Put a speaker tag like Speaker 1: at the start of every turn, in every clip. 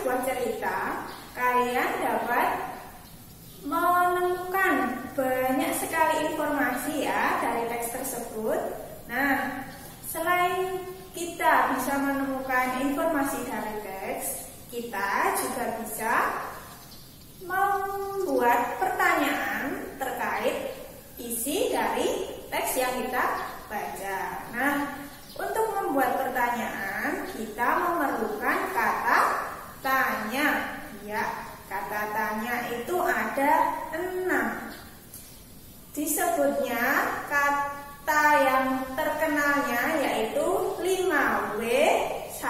Speaker 1: sebuah cerita, kalian dapat menemukan banyak sekali informasi ya dari teks tersebut. Nah, selain kita bisa menemukan informasi dari teks, kita juga bisa membuat pertanyaan terkait isi dari teks yang kita baca. Nah, untuk membuat pertanyaan, kita memerlukan kata tanya. Ya, kata tanya itu ada 6. Disebutnya kata yang terkenalnya yaitu 5W1H.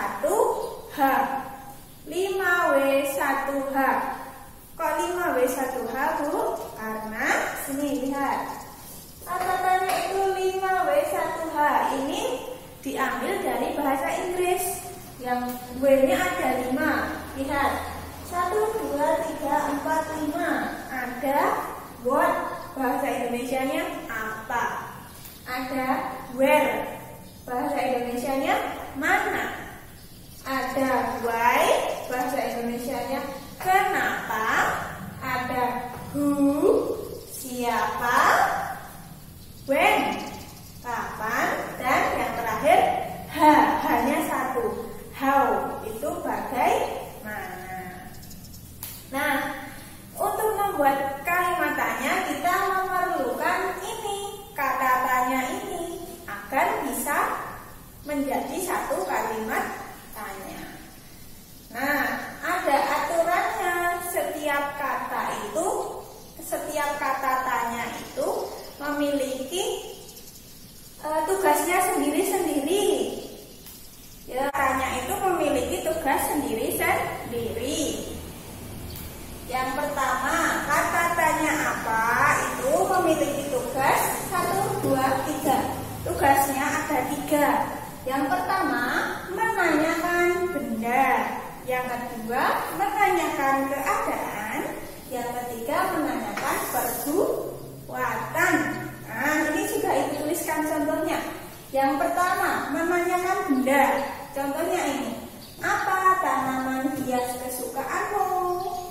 Speaker 1: 5W1H. Kok 5W1H, Bu? Karena sini lihat. Kata tanya itu 5W1H. Ini diambil dari bahasa Inggris. Yang W-nya ada 5. Lihat. 1, 2, 3, 4, 5. Ada what, bahasa Indonesianya apa. Ada where, bahasa Indonesianya mana. Ada why, bahasa Indonesianya kenapa. Ada who, siapa. When, kapan. Dan yang terakhir hanya 1, how, itu bagaimana. Nah, untuk membuat kalimat tanya kita memerlukan ini, kata tanya ini, agar bisa menjadi satu kalimat tanya. Nah, ada aturannya. Setiap kata tanya itu memiliki tugasnya sendiri-sendiri. Ya, tanya itu memiliki tugas sendiri-sendiri. Yang pertama, kata tanya apa itu memiliki tugas 1, 2, 3. Tugasnya ada 3. Yang pertama, menanyakan benda. Yang kedua, menanyakan keadaan. Yang ketiga, menanyakan perbuatan. Nah, ini juga ibu tuliskan contohnya. Yang pertama, menanyakan benda. Contohnya ini, apa tanaman hias kesukaanmu?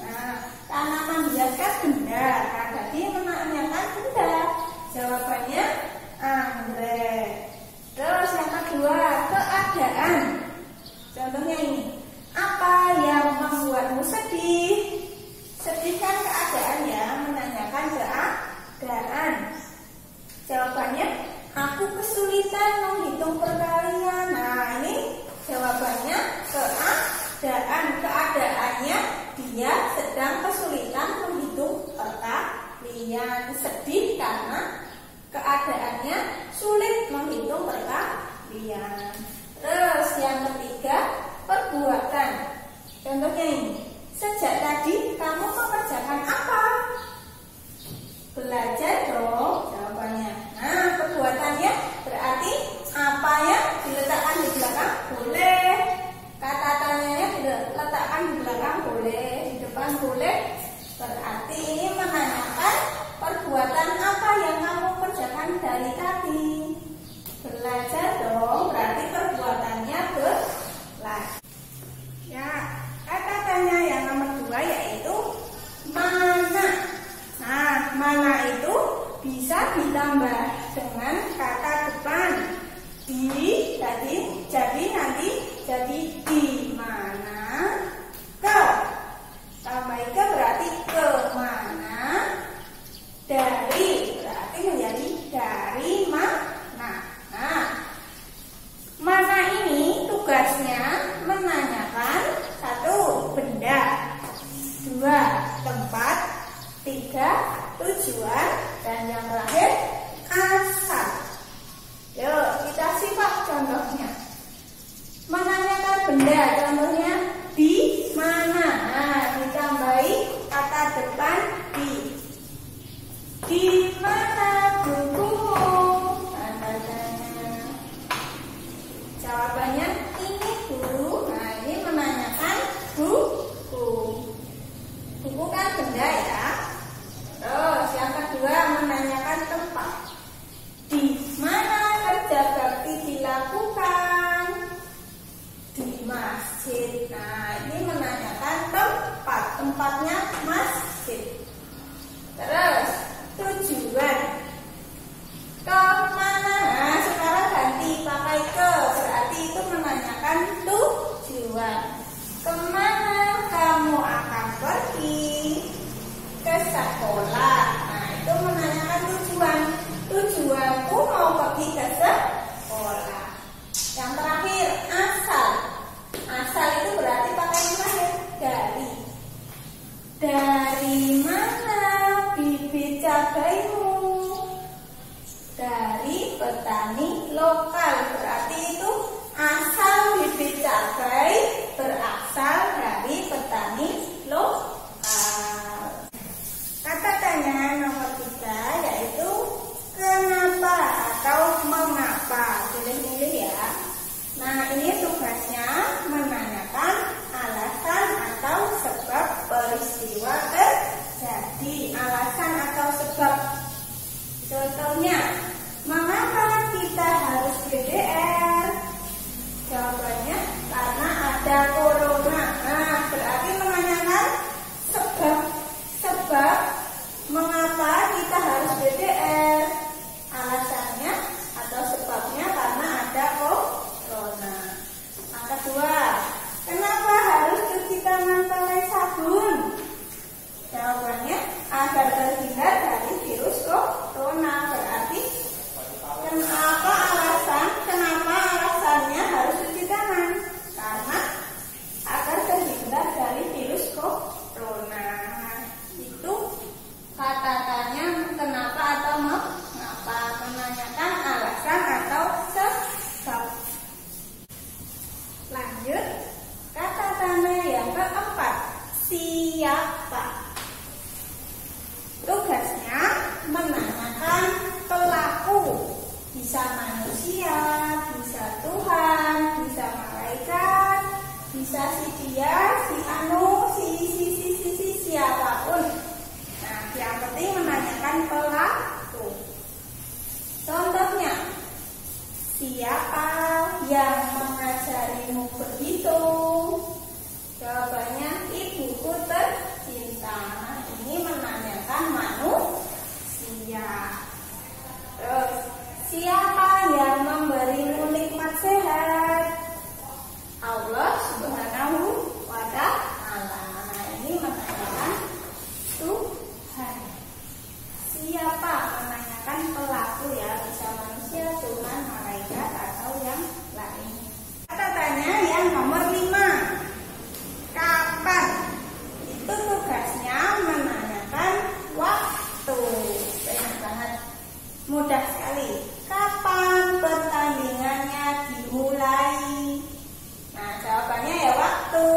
Speaker 1: Nah, tanaman hias kan benda. Nah, jadi menanyakan benda. Jawabannya anggrek. Terus yang kedua, keadaan. Contohnya ini, apa yang membuatmu sedih? Sedih kan keadaan ya, menanyakan keadaan. Jawabannya, aku kesulitan menghitung perkalian. Nah, ini jawabannya keadaan. Keadaannya dia sedang kesulitan menghitung perkalian. Sedih karena keadaannya sulit menghitung perkalian. Terus yang ketiga, perbuatan. Contohnya ini, sejak tadi kamu mengerjakan apa? Belajar dong, jawabannya. Nah, perbuatannya berarti apa yang diletakkan di belakang boleh. Kata tanyanya diletakkan di belakang boleh, di depan boleh. Berarti ini menanyakan perbuatan apa yang kamu kerjakan dari tadi. Belajar dong, berarti perbuatannya belajar. Ya, kata tanya yang nomor 2 yaitu mana. Nah, mana itu bisa ditambah dengan kata depan di, jadi nanti jadi di mana. Ke, tambah ke berarti ke mana. Dari berarti menjadi dari mana. Nah, mana ini tugasnya menanyakan 1, benda. 2, tempat. 3, tujuan. Dan yang terakhir, asal. Yuk, kita simak contohnya. Menanyakan benda, contohnya di mana. Nah, ditambahi kata depan di. Di mana bukumu? Tanda tanya. Jawabannya ini, guru. Nah, ini menanyakan buku. Buku kan benda ya. Terus yang kedua, menanyakan tempat. Di mana kerja bakti dilakukan? Di masjid. Nah, ini menanyakan yang mengajarimu berhitung? Jawabannya ibuku tercinta. Ini menanyakan manusia. Terus, siapa yang memberimu nikmat sehat? Allah Subhanahu wa Ta'ala. Nah, ini menanyakan Tuhan. Siapa? Menanyakan pelaku ya, bisa manusia, Tuhan, malaikat, atau yang lain. Kita tanya yang nomor 5. Kapan? Itu tugasnya menanyakan waktu. Banyak banget. Mudah sekali. Kapan pertandingannya dimulai? Nah, jawabannya ya waktu.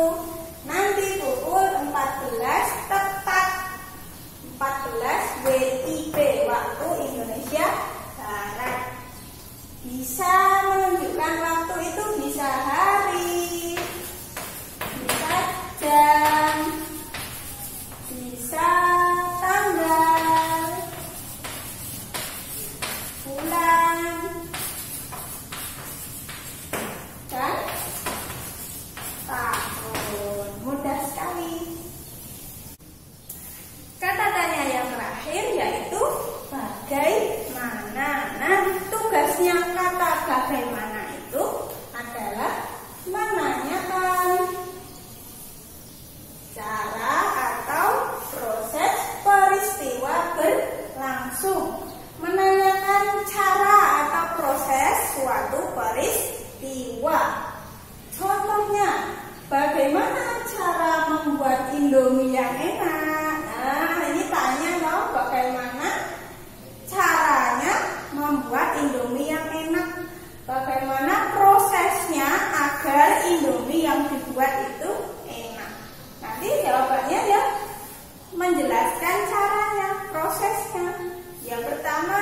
Speaker 1: Nanti pukul 14 tepat. 14 WIB waktu Indonesia Barat. Bisa menunjukkan waktu itu bisa hari, bisa jam, bisa tanggal, bulan, dan tahun. Mudah sekali. Kata tanya yang terakhir yaitu bagaimana. Nah, tugasnya kata bagaimana itu adalah menanyakan cara atau proses peristiwa berlangsung. Menanyakan cara atau proses suatu peristiwa. Contohnya, bagaimana cara membuat Indomie yang enak? Nah, ini tanya loh, bagaimana caranya membuat Indomie yang enak? Bagaimana prosesnya agar Indomie yang dibuat itu enak? Nanti jawabannya ya menjelaskan caranya, prosesnya. Yang pertama,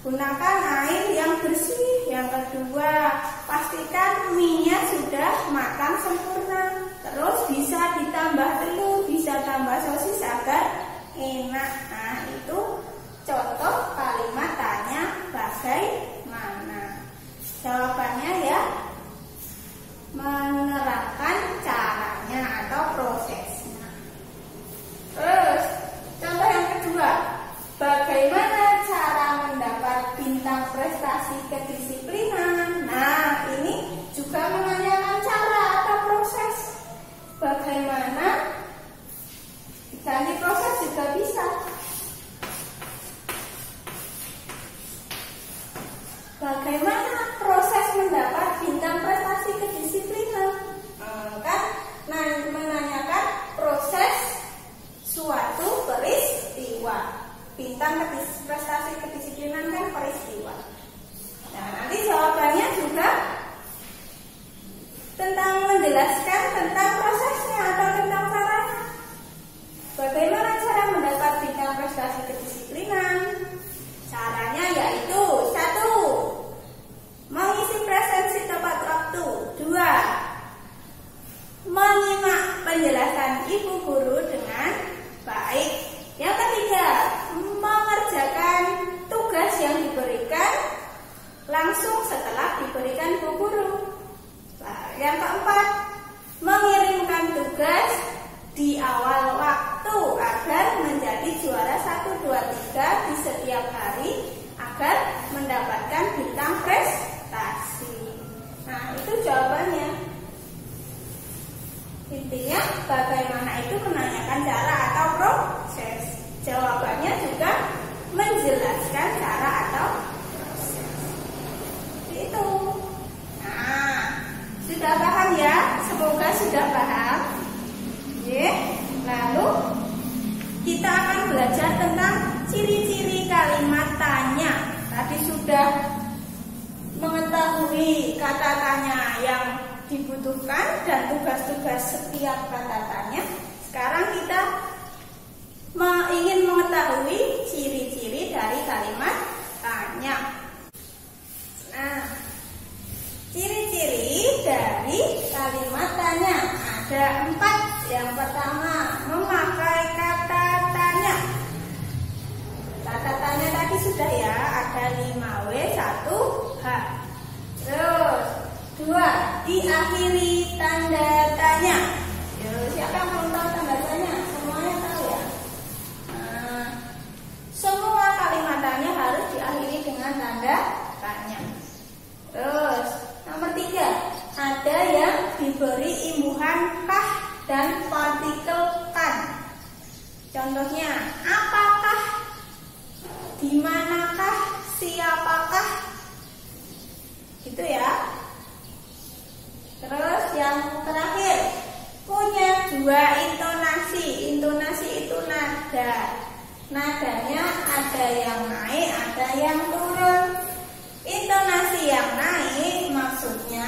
Speaker 1: gunakan air yang bersih. Yang kedua, pastikan mie-nya sudah matang sempurna. Terus bisa ditambah telur, bisa tambah sosis agar enak. Nah, itu contoh kalimat tanya bagaimana. Jawabannya ya menerapkan caranya atau prosesnya. Terus contoh yang kedua, bagaimana cara mendapat bintang prestasi kedisiplinan? Nah, ini juga menanyakan cara atau proses. Bagaimana ganti proses juga bisa. Bagaimana proses mendapat bintang prestasi kedisiplinan? Kan menanyakan proses suatu peristiwa. Bintang prestasi kedisiplinan kan peristiwa. Nah, nanti jawabannya juga tentang menjelaskan tentang prosesnya atau tentang caranya. Bagaimana cara mendapat bintang prestasi kedisiplinan? Caranya yaitu 1. Mengisi presensi tepat waktu. 2. Menyimak penjelasan ibu guru dengan baik. Yang ketiga, mengerjakan tugas yang diberikan langsung setelah diberikan bu guru. Nah, yang keempat, mengirimkan tugas di awal waktu agar menjadi juara 1, 2, 3 di setiap hari agar mendapatkan bintang prestasi. Nah, itu jawabannya. Intinya bagaimana itu menanyakan cara atau proses. Jawabannya juga menjelaskan cara atau proses. Itu. Nah, sudah paham ya? Semoga sudah paham. Lalu kita akan belajar tentang ciri-ciri kalimat tanya. Tadi sudah mengetahui kata tanya yang dibutuhkan dan tugas-tugas setiap kata tanya. Sekarang kita ingin mengetahui ciri-ciri dari kalimat tanya. Nah, ciri-ciri dari kalimat tanya ada 4. Yang pertama, memakai kata tanya. Kata tanya tadi sudah ya, ada 5W, 1H. Terus 2. Diakhiri tanda tanya. Siapa yang belum tahu tanda tanya? Semuanya tahu ya? Nah, semua kalimat tanya harus diakhiri dengan tanda tanya. Terus nomor 3, ada yang diberi imbuhan kah dan partikel kan. Contohnya, apakah, dimanakah, siapakah, gitu ya. Terus yang terakhir, punya 2 intonasi. Intonasi itu nada. Nadanya ada yang naik, ada yang turun. Intonasi yang naik maksudnya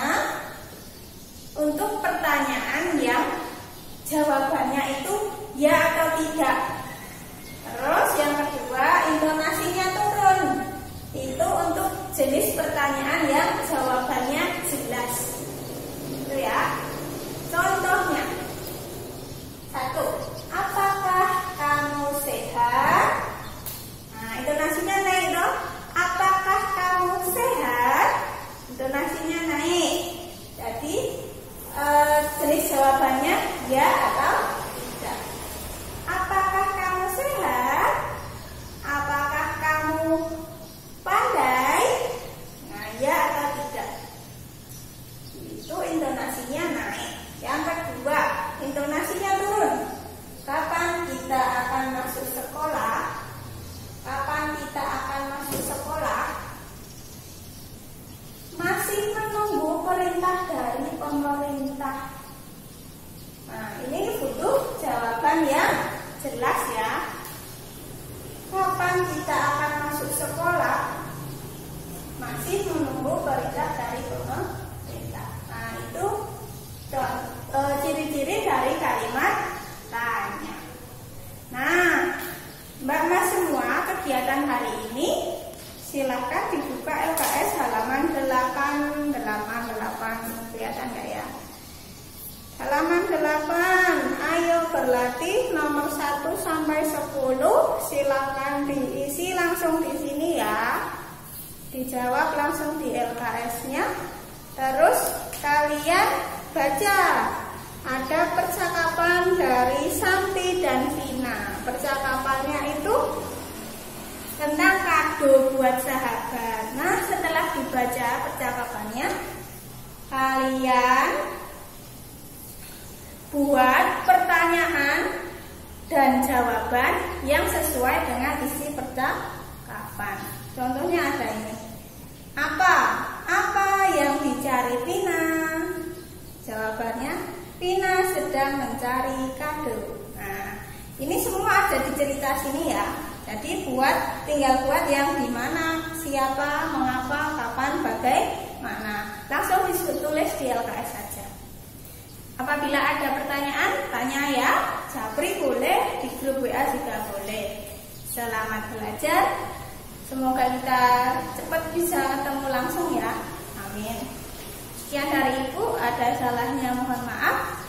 Speaker 1: untuk pertanyaan yang jawabannya itu ya atau tidak. Terus yang kedua, intonasinya turun. Itu untuk jenis pertanyaan yang jawabannya jelas. Itu ya. Contohnya, 1. Apakah kamu sehat? Nah, intonasinya naik dong. Apakah kamu sehat? Intonasinya naik. Jadi jenis jawabannya ya atau tidak. Apakah kamu sehat? Apakah kamu pandai? Nah, ya atau tidak. Itu intonasinya naik. Yang kedua, intonasinya turun. Kapan kita akan masuk sekolah? Kapan kita akan masuk sekolah? Masih menunggu perintah dari pemerintah. Nah, ini butuh jawaban yang jelas ya. Kapan kita akan masuk sekolah? Masih menunggu perintah dari pemerintah. Nah, itu ciri-ciri dari kalimat tanya. Nah, Mbak-mbak semua, kegiatan hari ini silakan dibuka LKS halaman 888. Kelihatan nggak ya? Halaman 8. Ayo berlatih nomor 1 sampai 10. Silakan diisi langsung di sini ya. Dijawab langsung di LKS-nya. Terus kalian baca. Ada percakapan dari Santi dan Vina. Percakapannya itu tentang kado buat sahabat. Nah, setelah dibaca percakapannya, kalian buat pertanyaan dan jawaban yang sesuai dengan isi percakapan. Contohnya ada ini. Apa yang dicari Vina? Jawabannya, Vina sedang mencari kado. Nah, ini semua ada di cerita sini ya. Jadi tinggal buat yang di mana, siapa, mengapa, kapan, bagaimana. Langsung ditulis di LKS saja. Apabila ada pertanyaan, tanya ya. Japri boleh, di grup WA juga boleh. Selamat belajar. Semoga kita cepat bisa ketemu langsung ya. Amin. Sekian dari Ibu, ada salahnya mohon maaf.